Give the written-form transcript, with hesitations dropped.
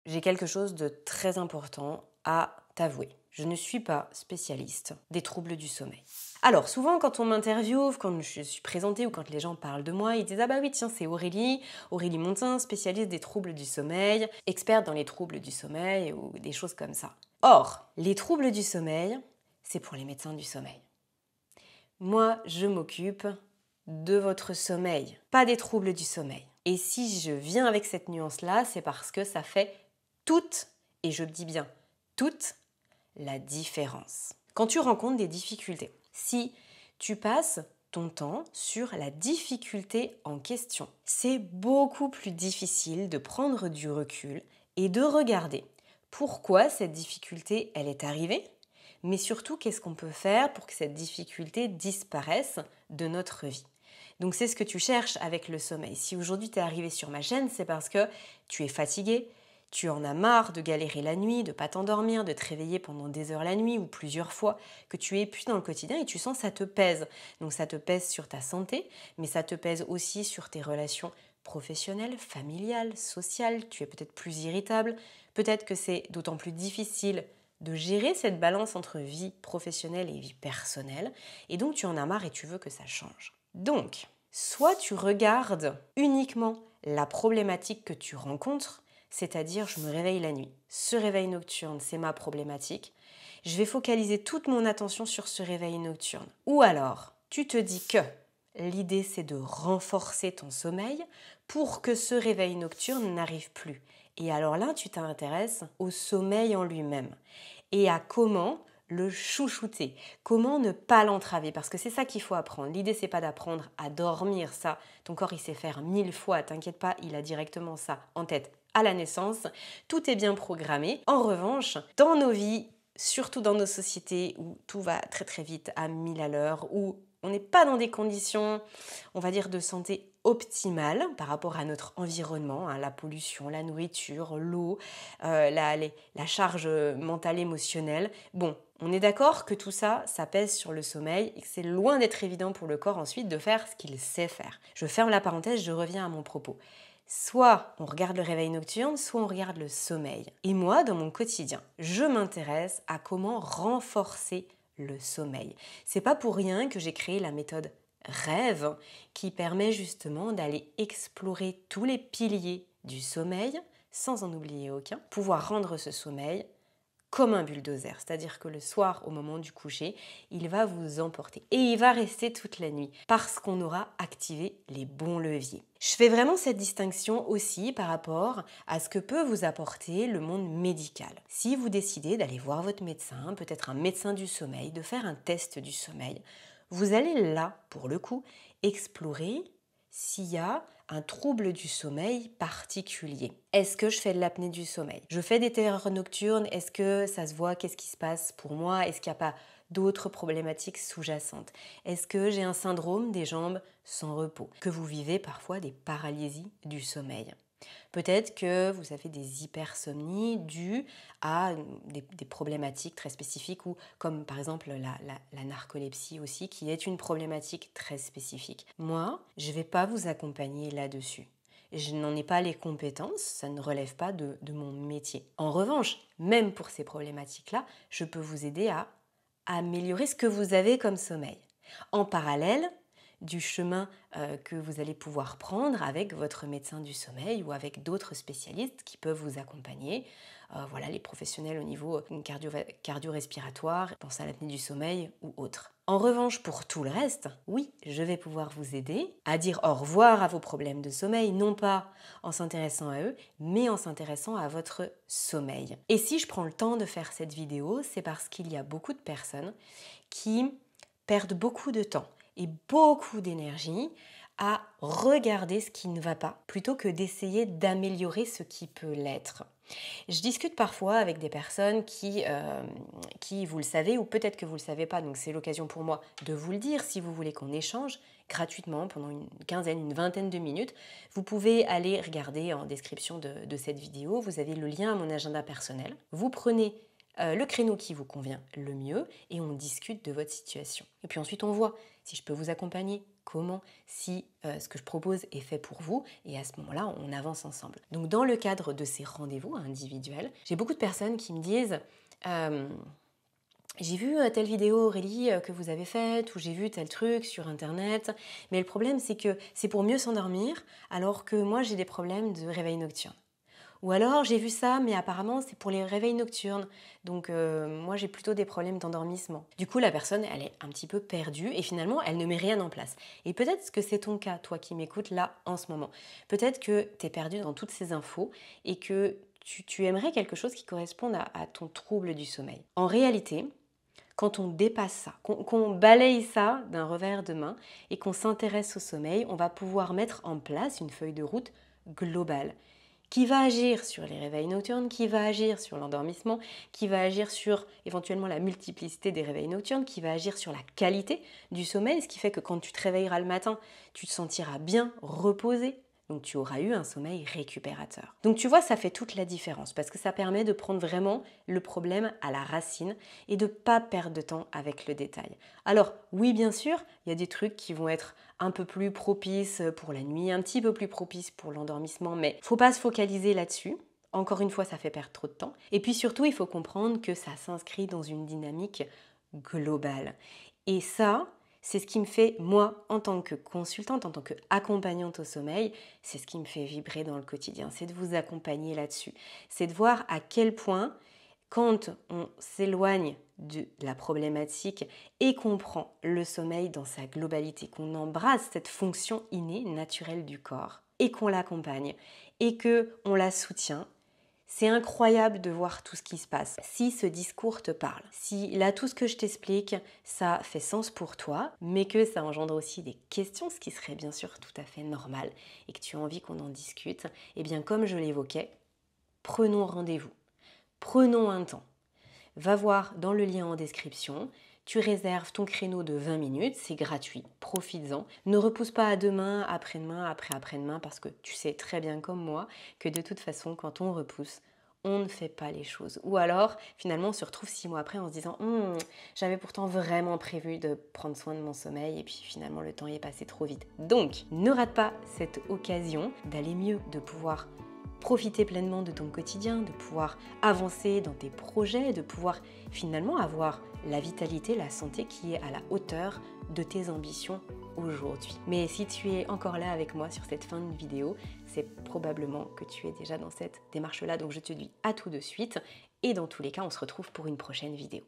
j'ai quelque chose de très important à t'avouer. Je ne suis pas spécialiste des troubles du sommeil. Alors, souvent, quand on m'interviewe, quand je suis présentée ou quand les gens parlent de moi, ils disent « Ah bah oui, tiens, c'est Aurélie Montin, spécialiste des troubles du sommeil, experte dans les troubles du sommeil » ou des choses comme ça. Or, les troubles du sommeil, c'est pour les médecins du sommeil. Moi, je m'occupe de votre sommeil, pas des troubles du sommeil. Et si je viens avec cette nuance-là, c'est parce que ça fait toute, et je dis bien toute, la différence. Quand tu rencontres des difficultés, si tu passes ton temps sur la difficulté en question, c'est beaucoup plus difficile de prendre du recul et de regarder pourquoi cette difficulté elle est arrivée, mais surtout qu'est-ce qu'on peut faire pour que cette difficulté disparaisse de notre vie. Donc c'est ce que tu cherches avec le sommeil. Si aujourd'hui tu es arrivé sur ma chaîne, c'est parce que tu es fatigué, tu en as marre de galérer la nuit, de ne pas t'endormir, de te réveiller pendant des heures la nuit ou plusieurs fois, que tu es épuisé dans le quotidien et tu sens que ça te pèse. Donc ça te pèse sur ta santé, mais ça te pèse aussi sur tes relations professionnelles, familiales, sociales. Tu es peut-être plus irritable, peut-être que c'est d'autant plus difficile de gérer cette balance entre vie professionnelle et vie personnelle. Et donc tu en as marre et tu veux que ça change. Donc, soit tu regardes uniquement la problématique que tu rencontres, c'est-à-dire je me réveille la nuit. Ce réveil nocturne, c'est ma problématique. Je vais focaliser toute mon attention sur ce réveil nocturne. Ou alors, tu te dis que l'idée c'est de renforcer ton sommeil pour que ce réveil nocturne n'arrive plus. Et alors là, tu t'intéresses au sommeil en lui-même et à comment le chouchouter, comment ne pas l'entraver, parce que c'est ça qu'il faut apprendre. L'idée, c'est pas d'apprendre à dormir, ça, ton corps, il sait faire 1000 fois, t'inquiète pas, il a directement ça en tête à la naissance, tout est bien programmé. En revanche, dans nos vies, surtout dans nos sociétés où tout va très très vite à 1000 à l'heure, où on n'est pas dans des conditions, on va dire, de santé optimale par rapport à notre environnement, hein, la pollution, la nourriture, l'eau, la charge mentale, émotionnelle. Bon, on est d'accord que tout ça, ça pèse sur le sommeil et que c'est loin d'être évident pour le corps ensuite de faire ce qu'il sait faire. Je ferme la parenthèse, je reviens à mon propos. Soit on regarde le réveil nocturne, soit on regarde le sommeil. Et moi, dans mon quotidien, je m'intéresse à comment renforcer le sommeil. C'est pas pour rien que j'ai créé la méthode rêve qui permet justement d'aller explorer tous les piliers du sommeil sans en oublier aucun, pouvoir rendre ce sommeil comme un bulldozer, c'est-à-dire que le soir, au moment du coucher, il va vous emporter et il va rester toute la nuit parce qu'on aura activé les bons leviers. Je fais vraiment cette distinction aussi par rapport à ce que peut vous apporter le monde médical. Si vous décidez d'aller voir votre médecin, peut-être un médecin du sommeil, de faire un test du sommeil, vous allez là, pour le coup, explorer s'il y a un trouble du sommeil particulier. Est-ce que je fais de l'apnée du sommeil? Je fais des terreurs nocturnes, est-ce que ça se voit? Qu'est-ce qui se passe pour moi? Est-ce qu'il n'y a pas d'autres problématiques sous-jacentes? Est-ce que j'ai un syndrome des jambes sans repos? Que vous vivez parfois des paralysies du sommeil? Peut-être que vous avez des hypersomnies dues à des problématiques très spécifiques ou comme par exemple la narcolepsie aussi qui est une problématique très spécifique. Moi, je ne vais pas vous accompagner là-dessus. Je n'en ai pas les compétences, ça ne relève pas de mon métier. En revanche, même pour ces problématiques-là, je peux vous aider à améliorer ce que vous avez comme sommeil. En parallèle, du chemin que vous allez pouvoir prendre avec votre médecin du sommeil ou avec d'autres spécialistes qui peuvent vous accompagner. Voilà, les professionnels au niveau cardio-respiratoire, pense à l'apnée du sommeil ou autre. En revanche, pour tout le reste, oui, je vais pouvoir vous aider à dire au revoir à vos problèmes de sommeil, non pas en s'intéressant à eux, mais en s'intéressant à votre sommeil. Et si je prends le temps de faire cette vidéo, c'est parce qu'il y a beaucoup de personnes qui perdent beaucoup de temps et beaucoup d'énergie à regarder ce qui ne va pas plutôt que d'essayer d'améliorer ce qui peut l'être. Je discute parfois avec des personnes qui, vous le savez, ou peut-être que vous ne le savez pas, donc c'est l'occasion pour moi de vous le dire. Si vous voulez qu'on échange gratuitement pendant une quinzaine, une vingtaine de minutes, vous pouvez aller regarder en description de cette vidéo. Vous avez le lien à mon agenda personnel. Vous prenez le créneau qui vous convient le mieux et on discute de votre situation. Et puis ensuite on voit si je peux vous accompagner, comment, si ce que je propose est fait pour vous, et à ce moment-là on avance ensemble. Donc dans le cadre de ces rendez-vous individuels, j'ai beaucoup de personnes qui me disent j'ai vu telle vidéo Aurélie que vous avez faite, ou j'ai vu tel truc sur internet, mais le problème c'est que c'est pour mieux s'endormir alors que moi j'ai des problèmes de réveil nocturne. Ou alors j'ai vu ça, mais apparemment c'est pour les réveils nocturnes. Donc moi j'ai plutôt des problèmes d'endormissement. Du coup la personne elle est un petit peu perdue et finalement elle ne met rien en place. Et peut-être que c'est ton cas, toi qui m'écoutes là en ce moment. Peut-être que tu es perdu dans toutes ces infos et que tu aimerais quelque chose qui corresponde à ton trouble du sommeil. En réalité, quand on dépasse ça, qu'on balaye ça d'un revers de main et qu'on s'intéresse au sommeil, on va pouvoir mettre en place une feuille de route globale qui va agir sur les réveils nocturnes, qui va agir sur l'endormissement, qui va agir sur éventuellement la multiplicité des réveils nocturnes, qui va agir sur la qualité du sommeil, ce qui fait que quand tu te réveilleras le matin, tu te sentiras bien reposé. Donc tu auras eu un sommeil récupérateur. Donc tu vois, ça fait toute la différence parce que ça permet de prendre vraiment le problème à la racine et de ne pas perdre de temps avec le détail. Alors oui, bien sûr, il y a des trucs qui vont être un peu plus propices pour la nuit, un petit peu plus propices pour l'endormissement, mais il ne faut pas se focaliser là-dessus. Encore une fois, ça fait perdre trop de temps. Et puis surtout, il faut comprendre que ça s'inscrit dans une dynamique globale. Et ça, c'est ce qui me fait, moi, en tant que consultante, en tant qu'accompagnante au sommeil, c'est ce qui me fait vibrer dans le quotidien. C'est de vous accompagner là-dessus. C'est de voir à quel point, quand on s'éloigne de la problématique et qu'on prend le sommeil dans sa globalité, qu'on embrasse cette fonction innée, naturelle du corps, et qu'on l'accompagne, et qu'on la soutient, c'est incroyable de voir tout ce qui se passe. Si ce discours te parle, si là tout ce que je t'explique, ça fait sens pour toi, mais que ça engendre aussi des questions, ce qui serait bien sûr tout à fait normal, et que tu as envie qu'on en discute, eh bien comme je l'évoquais, prenons rendez-vous, prenons un temps. Va voir dans le lien en description, tu réserves ton créneau de 20 minutes, c'est gratuit, profites-en. Ne repousse pas à demain, après-demain, après-après-demain, parce que tu sais très bien comme moi que de toute façon, quand on repousse, on ne fait pas les choses. Ou alors, finalement, on se retrouve 6 mois après en se disant « j'avais pourtant vraiment prévu de prendre soin de mon sommeil et puis finalement le temps y est passé trop vite. » Donc, ne rate pas cette occasion d'aller mieux, de pouvoir profiter pleinement de ton quotidien, de pouvoir avancer dans tes projets, de pouvoir finalement avoir la vitalité, la santé qui est à la hauteur de tes ambitions aujourd'hui. Mais si tu es encore là avec moi sur cette fin de vidéo, c'est probablement que tu es déjà dans cette démarche-là, donc je te dis à tout de suite et dans tous les cas, on se retrouve pour une prochaine vidéo.